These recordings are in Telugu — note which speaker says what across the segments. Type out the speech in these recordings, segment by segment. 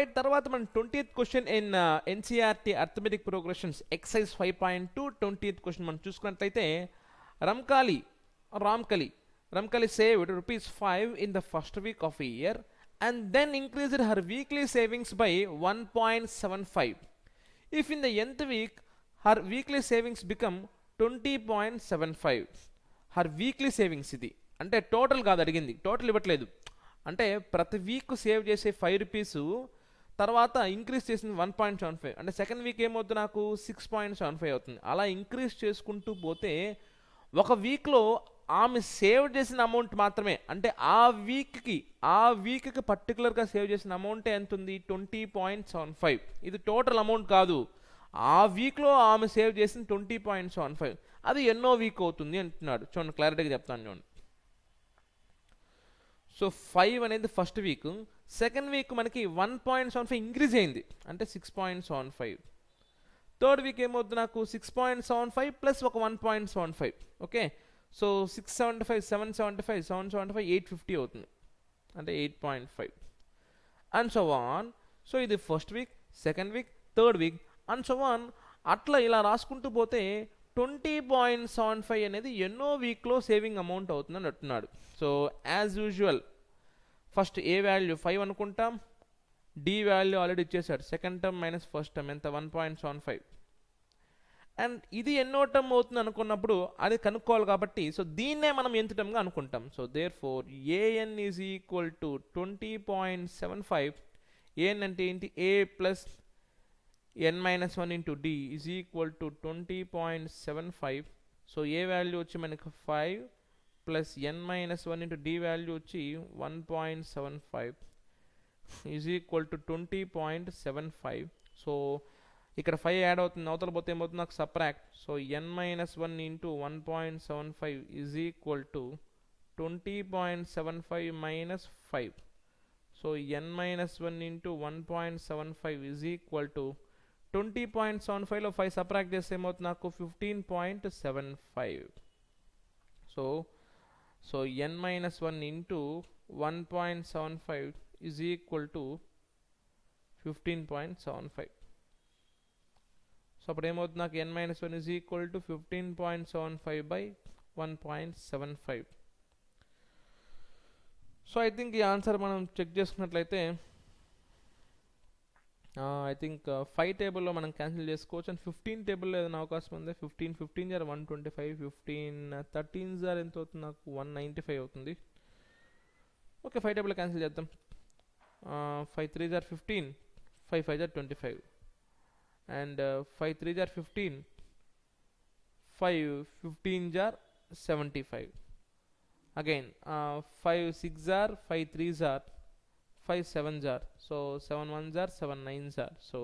Speaker 1: రైట్, తర్వాత మనం 20th question in NCERT arithmetic progressions exercise 5.2 20th question మనం చూసుకున్నట్లయితే Ramkali saved ₹5 in the first week of a year and then increased her weekly savings by 1.75. If in the nth week her weekly savings become 20.75. her weekly savings ఇది అంటే టోటల్ కాదు అడిగింది, టోటల్ ఇవ్వట్లేదు. అంటే ప్రతి వీక్ సేవ్ చేసే ₹5 తర్వాత ఇంక్రీజ్ చేసింది 1.75. అంటే సెకండ్ వీక్ ఏమవుతుంది, నాకు 6.75 అవుతుంది. అలా ఇంక్రీజ్ చేసుకుంటూ పోతే ఒక వీక్లో ఆమె సేవ్ చేసిన అమౌంట్ మాత్రమే, అంటే ఆ వీక్కి పర్టికులర్గా సేవ్ చేసిన అమౌంట్ ఎంత ఉంది, 20.75. ఇది టోటల్ అమౌంట్ కాదు, ఆ వీక్లో ఆమె సేవ్ చేసిన 20.75. అది ఎన్నో వీక్ అవుతుంది అంటున్నాడు. చూడండి, క్లారిటీగా చెప్తాను చూడండి. సో 5 అనేది ఫస్ట్ వీక్, సెకండ్ వీక్ మనకి 1.75 ఇంక్రీజ్ అయింది అంటే 6.75. థర్డ్ వీక్ ఏమవుతుంది, నాకు 6.75 ప్లస్ ఒక 1.75. ఓకే, సో 675 775 775 850 అవుతుంది అంటే 8.5 అండ్ సో ఆన్. సో ఇది first week, second week, third week and so on. అట్లా ఇలా రాసుకుంటూ పోతే 20.75 అనేది ఎన్నో వీక్లో సేవింగ్ అమౌంట్ అవుతుందని అంటున్నాడు. సో యాజ్ యూజువల్ ఫస్ట్ ఏ వాల్యూ 5 అనుకుంటాం, డి వాల్యూ ఆల్రెడీ ఇచ్చేసాడు, second term minus first term ఎంత 1.75. అండ్ ఇది ఎన్నో టర్మ్ అవుతుంది అనుకున్నప్పుడు అది కనుక్కోవాలి కాబట్టి సో దీన్నే మనం ఎంత టర్మ్గా అనుకుంటాం. So therefore A N is equal to 20.75. A N అంటే ఏంటి, A plus n-1 into D is equal to 20.75. So A value వచ్చి మనకి 5 plus n-1 into D value వచ్చి 1.75 ఈజ్ ఈక్వల్ టు 20.75. సో ఇక్కడ 5 యాడ్ అవుతుంది, అవతల పోతే ఏమవుతుంది, నాకు subtract. So n-1 into 1.75 is equal to 20.75 minus 5. So n-1 into 1.75 is equal to 20.75లో 5 సబ్ట్రాక్ట్ చేస్తే ఏమవుతుంది, నాకు 15.75. So n-1 into 1.75 is equal to 15.75. So అప్పుడు ఏమవుతుంది, నాకు n-1 is equal to 15.75 by 1.75. So I think ఈ ఆన్సర్ మనం చెక్ చేసుకున్నట్లయితే ఐ థింక్ 5 టేబుల్లో మనం క్యాన్సిల్ చేసుకోవచ్చు. అండ్ 15 టేబుల్లో ఏదైనా అవకాశం ఉంది. 15 జార్ 125, 13 జార్ ఎంత అవుతుంది, నాకు 195 అవుతుంది. ఓకే, 5 టేబుల్లో క్యాన్సిల్ చేద్దాం. 5 3 జార్ 15, 5 5 జార్ 25 అండ్ 5 3 జార్ 15, 5 15 జార్ 75. Again 5 6 jar, 5 3 jar, 5 7 jar. So 7 1 jar, 7 9 jar. So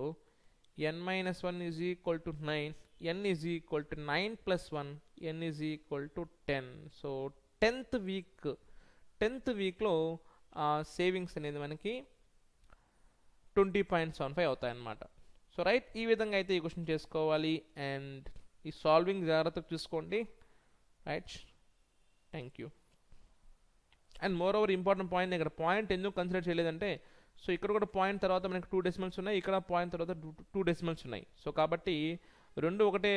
Speaker 1: n-1 is equal to 9. n is equal to 9 plus 1. n is equal to 10. So 10th week లో సేవింగ్స్ అనేది మనకి 20.75 అవుతాయి అన్నమాట. సో రైట్, ఈ విధంగా అయితే ఈ క్వశ్చన్ చేసుకోవాలి. అండ్ ఈ సాల్వింగ్ జాగ్రత్తగా చూసుకోండి. Right, thank you. And more over important point, ఇక్కడ పాయింట్ ఎందుకు కన్సిడర్ చేయలేదంటే, సో ఇక్కడ కూడా పాయింట్ తర్వాత మనకి 2 డెసిమల్స్ ఉన్నాయి, ఇక్కడ పాయింట్ తర్వాత 2 డెసిమల్స్ ఉన్నాయి. సో కాబట్టి రెండు ఒకటే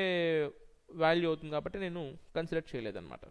Speaker 1: వాల్యూ అవుతుంది కాబట్టి నేను కన్సిడర్ చేయలేదన్నమాట.